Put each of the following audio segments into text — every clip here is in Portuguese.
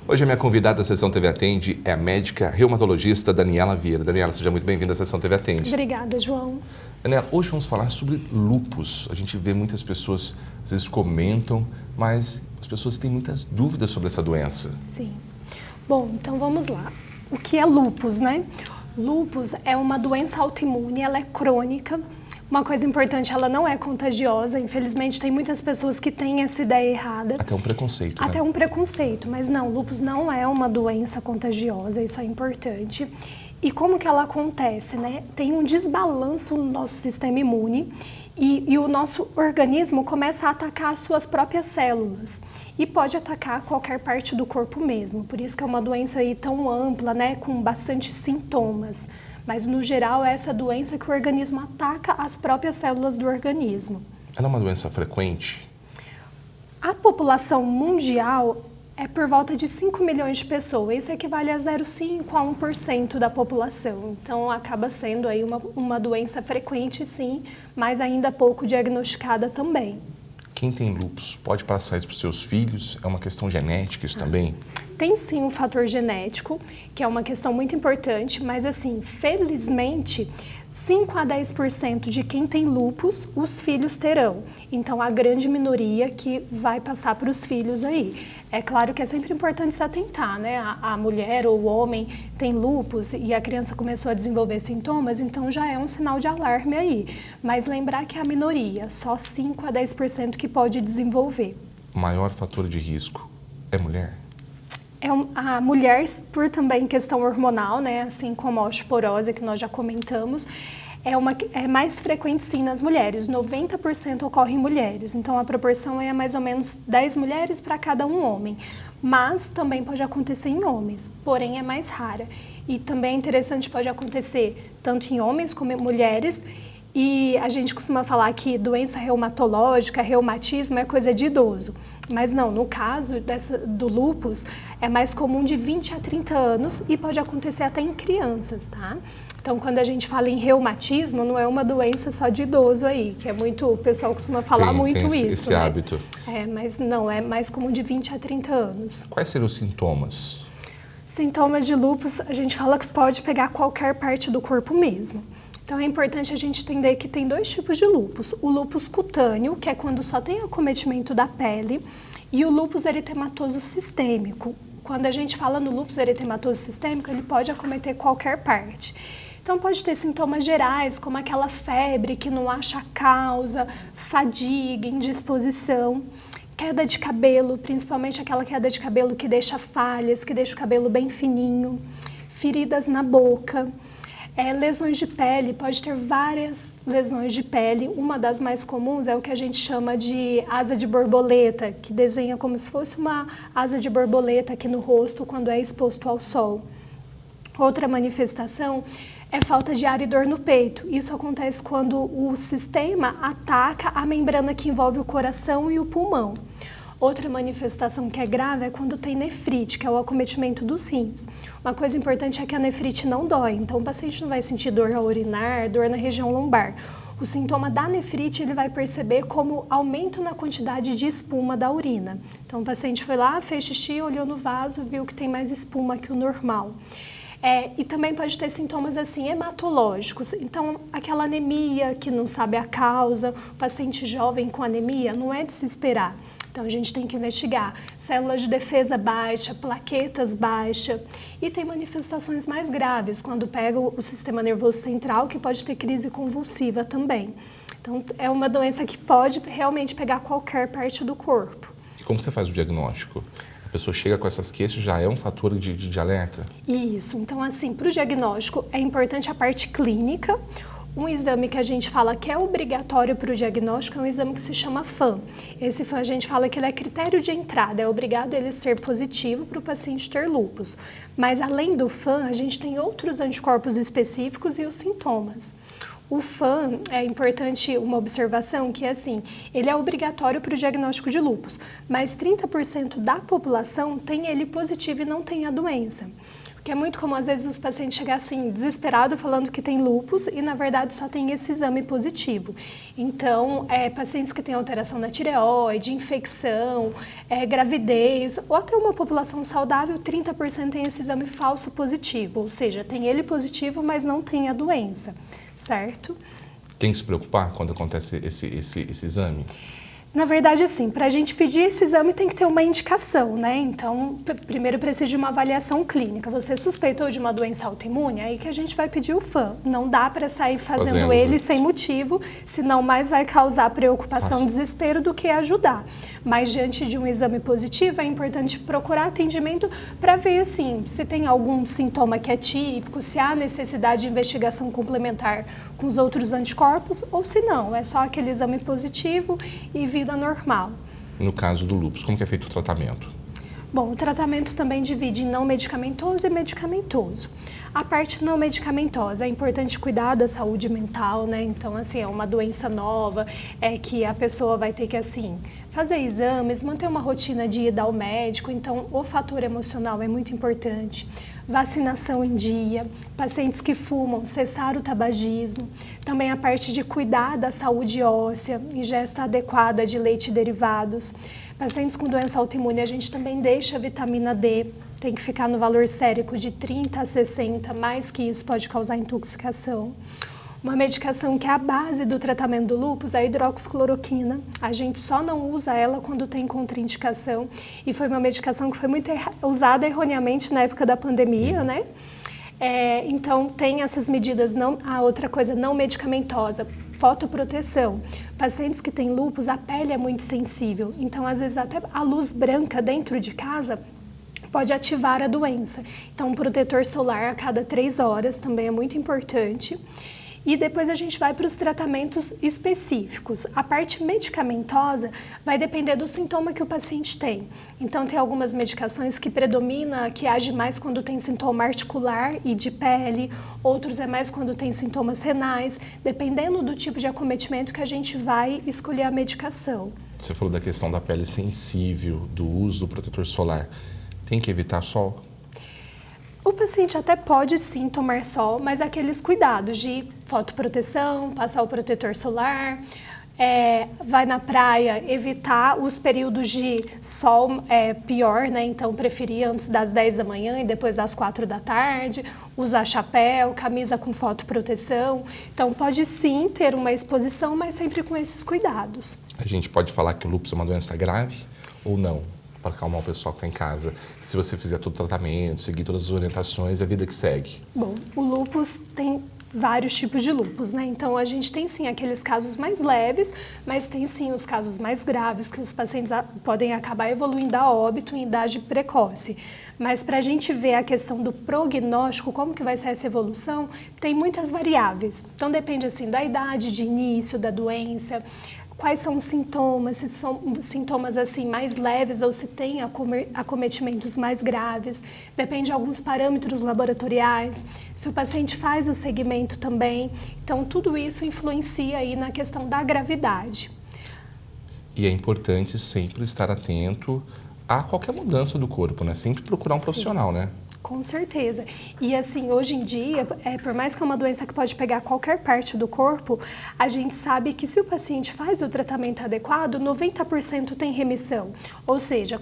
Hoje a minha convidada da Sessão TV Atende é a médica reumatologista Daniela Vieira. Daniela, seja muito bem-vinda à Sessão TV Atende. Obrigada, João. Daniela, hoje vamos falar sobre lúpus. A gente vê muitas pessoas, às vezes comentam, mas as pessoas têm muitas dúvidas sobre essa doença. Sim. Bom, então vamos lá. O que é lúpus, né? Lúpus é uma doença autoimune, ela é crônica. Uma coisa importante, ela não é contagiosa. Infelizmente, tem muitas pessoas que têm essa ideia errada. Até um preconceito, Até né? um preconceito, mas não, lúpus não é uma doença contagiosa, isso é importante. E como que ela acontece, né? Tem um desbalanço no nosso sistema imune e o nosso organismo começa a atacar as suas próprias células e pode atacar qualquer parte do corpo mesmo. Por isso que é uma doença aí tão ampla, né? Com bastante sintomas. Mas, no geral, é essa doença que o organismo ataca as próprias células do organismo. Ela é uma doença frequente? A população mundial é por volta de 5 milhões de pessoas. Isso equivale a 0,5% a 1% da população. Então, acaba sendo aí uma doença frequente, sim, mas ainda pouco diagnosticada também. Quem tem lúpus pode passar isso para os seus filhos? É uma questão genética isso também? Tem sim um fator genético, que é uma questão muito importante, mas assim, felizmente, 5 a 10% de quem tem lúpus, os filhos terão. Então, a grande minoria que vai passar para os filhos aí. É claro que é sempre importante se atentar, né? A mulher ou o homem tem lúpus e a criança começou a desenvolver sintomas, então já é um sinal de alarme aí. Mas lembrar que é a minoria, só 5 a 10% que pode desenvolver. O maior fator de risco é mulher? A mulher, por também questão hormonal, né, assim como a osteoporose que nós já comentamos, é mais frequente sim nas mulheres, 90% ocorre em mulheres, então a proporção é mais ou menos 10 mulheres para cada um homem, mas também pode acontecer em homens, porém é mais rara. E também é interessante, pode acontecer tanto em homens como em mulheres, e a gente costuma falar que doença reumatológica, reumatismo é coisa de idoso. Mas não, no caso do lúpus, é mais comum de 20 a 30 anos e pode acontecer até em crianças, tá? Então, quando a gente fala em reumatismo, não é uma doença só de idoso aí, que é muito, o pessoal costuma falar muito tem isso, esse né? hábito. Mas não, é mais comum de 20 a 30 anos. Quais seriam os sintomas? Sintomas de lúpus, a gente fala que pode pegar qualquer parte do corpo mesmo. Então, é importante a gente entender que tem dois tipos de lúpus. O lúpus cutâneo, que é quando só tem acometimento da pele, e o lúpus eritematoso sistêmico. Quando a gente fala no lúpus eritematoso sistêmico, ele pode acometer qualquer parte. Então, pode ter sintomas gerais, como aquela febre que não acha a causa, fadiga, indisposição, queda de cabelo, principalmente aquela queda de cabelo que deixa falhas, que deixa o cabelo bem fininho, feridas na boca. Lesões de pele, pode ter várias lesões de pele. Uma das mais comuns é o que a gente chama de asa de borboleta, que desenha como se fosse uma asa de borboleta aqui no rosto quando é exposto ao sol. Outra manifestação é falta de ar e dor no peito. Isso acontece quando o sistema ataca a membrana que envolve o coração e o pulmão. Outra manifestação que é grave é quando tem nefrite, que é o acometimento dos rins. Uma coisa importante é que a nefrite não dói, então o paciente não vai sentir dor ao urinar, dor na região lombar. O sintoma da nefrite ele vai perceber como aumento na quantidade de espuma da urina. Então o paciente foi lá, fez xixi, olhou no vaso, viu que tem mais espuma que o normal. E também pode ter sintomas assim hematológicos, então aquela anemia que não sabe a causa, o paciente jovem com anemia não é de se esperar. Então, a gente tem que investigar células de defesa baixa, plaquetas baixas e tem manifestações mais graves, quando pega o sistema nervoso central, que pode ter crise convulsiva também. Então, é uma doença que pode realmente pegar qualquer parte do corpo. E como você faz o diagnóstico? A pessoa chega com essas queixas, já é um fator de alerta? Isso. Então, assim, para o diagnóstico é importante a parte clínica. Um exame que a gente fala que é obrigatório para o diagnóstico é um exame que se chama FAM. Esse FAM a gente fala que ele é critério de entrada, é obrigado ele ser positivo para o paciente ter lúpus. Mas além do FAM, a gente tem outros anticorpos específicos e os sintomas. O FAM, é importante uma observação que assim, ele é obrigatório para o diagnóstico de lúpus, mas 30% da população tem ele positivo e não tem a doença. O Porque é muito comum, às vezes, os pacientes chegarem assim, desesperados, falando que tem lúpus e, na verdade, só tem esse exame positivo. Então, pacientes que têm alteração na tireoide, infecção, gravidez, ou até uma população saudável, 30% tem esse exame falso positivo, ou seja, tem ele positivo, mas não tem a doença, certo? Tem que se preocupar quando acontece esse exame? Na verdade, assim, para a gente pedir esse exame tem que ter uma indicação, né? Então, primeiro precisa de uma avaliação clínica. Você suspeitou de uma doença autoimune, aí que a gente vai pedir o FAM. Não dá para sair fazendo ele sem motivo, senão mais vai causar preocupação, desespero do que ajudar. Mas diante de um exame positivo, é importante procurar atendimento para ver, assim, se tem algum sintoma que é típico, se há necessidade de investigação complementar com os outros anticorpos, ou se não, é só aquele exame positivo e vida normal. No caso do lúpus, como que é feito o tratamento? Bom, o tratamento também divide em não medicamentoso e medicamentoso. A parte não medicamentosa, é importante cuidar da saúde mental, né? Então, assim, é uma doença nova, que a pessoa vai ter que, assim, fazer exames, manter uma rotina de ida ao médico, então o fator emocional é muito importante. Vacinação em dia, pacientes que fumam, cessar o tabagismo, também a parte de cuidar da saúde óssea, ingesta adequada de leite e derivados. Pacientes com doença autoimune, a gente também deixa a vitamina D, tem que ficar no valor sérico de 30 a 60, mais que isso pode causar intoxicação. Uma medicação que é a base do tratamento do lúpus é a hidroxicloroquina. A gente só não usa ela quando tem contraindicação e foi uma medicação que foi muito usada erroneamente na época da pandemia, né? Então tem essas medidas, a outra coisa não medicamentosa, fotoproteção. Pacientes que têm lúpus, a pele é muito sensível, então às vezes até a luz branca dentro de casa pode ativar a doença. Então um protetor solar a cada 3 horas também é muito importante. E depois a gente vai para os tratamentos específicos. A parte medicamentosa vai depender do sintoma que o paciente tem. Então, tem algumas medicações que predominam, que agem mais quando tem sintoma articular e de pele, outros é mais quando tem sintomas renais, dependendo do tipo de acometimento que a gente vai escolher a medicação. Você falou da questão da pele sensível, do uso do protetor solar. Tem que evitar sol? O paciente até pode sim tomar sol, mas aqueles cuidados de fotoproteção, passar o protetor solar, vai na praia, evitar os períodos de sol pior, né? Então preferir antes das 10 da manhã e depois das 4 da tarde, usar chapéu, camisa com fotoproteção. Então pode sim ter uma exposição, mas sempre com esses cuidados. A gente pode falar que o lúpus é uma doença grave ou não? Para acalmar o pessoal que está em casa, se você fizer todo o tratamento, seguir todas as orientações, é a vida que segue. Bom, o lúpus tem vários tipos de lúpus, né? Então a gente tem sim aqueles casos mais leves, mas tem sim os casos mais graves, que os pacientes podem acabar evoluindo a óbito em idade precoce. Mas para a gente ver a questão do prognóstico, como que vai ser essa evolução, tem muitas variáveis. Então depende assim da idade de início da doença, quais são os sintomas, se são sintomas assim mais leves ou se tem acometimentos mais graves. Depende de alguns parâmetros laboratoriais, se o paciente faz o segmento também. Então, tudo isso influencia aí na questão da gravidade. E é importante sempre estar atento a qualquer mudança do corpo, né? Sempre procurar um profissional, né? Com certeza. E assim, hoje em dia, por mais que é uma doença que pode pegar qualquer parte do corpo, a gente sabe que se o paciente faz o tratamento adequado, 90% tem remissão. Ou seja,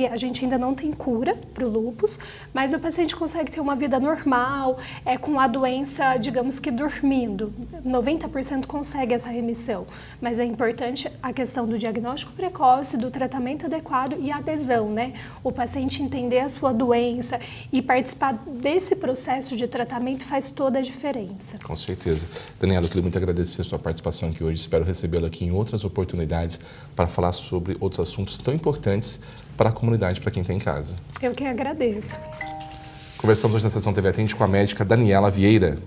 a gente ainda não tem cura para o lúpus, mas o paciente consegue ter uma vida normal, com a doença, digamos que dormindo. 90% consegue essa remissão. Mas é importante a questão do diagnóstico precoce, do tratamento adequado e adesão, né? O paciente entender a sua doença e participar desse processo de tratamento faz toda a diferença. Com certeza. Daniela, eu queria muito agradecer a sua participação aqui hoje. Espero recebê-la aqui em outras oportunidades para falar sobre outros assuntos tão importantes para a comunidade, para quem está em casa. Eu que agradeço. Conversamos hoje na Estação TV Atende com a médica Daniela Vieira.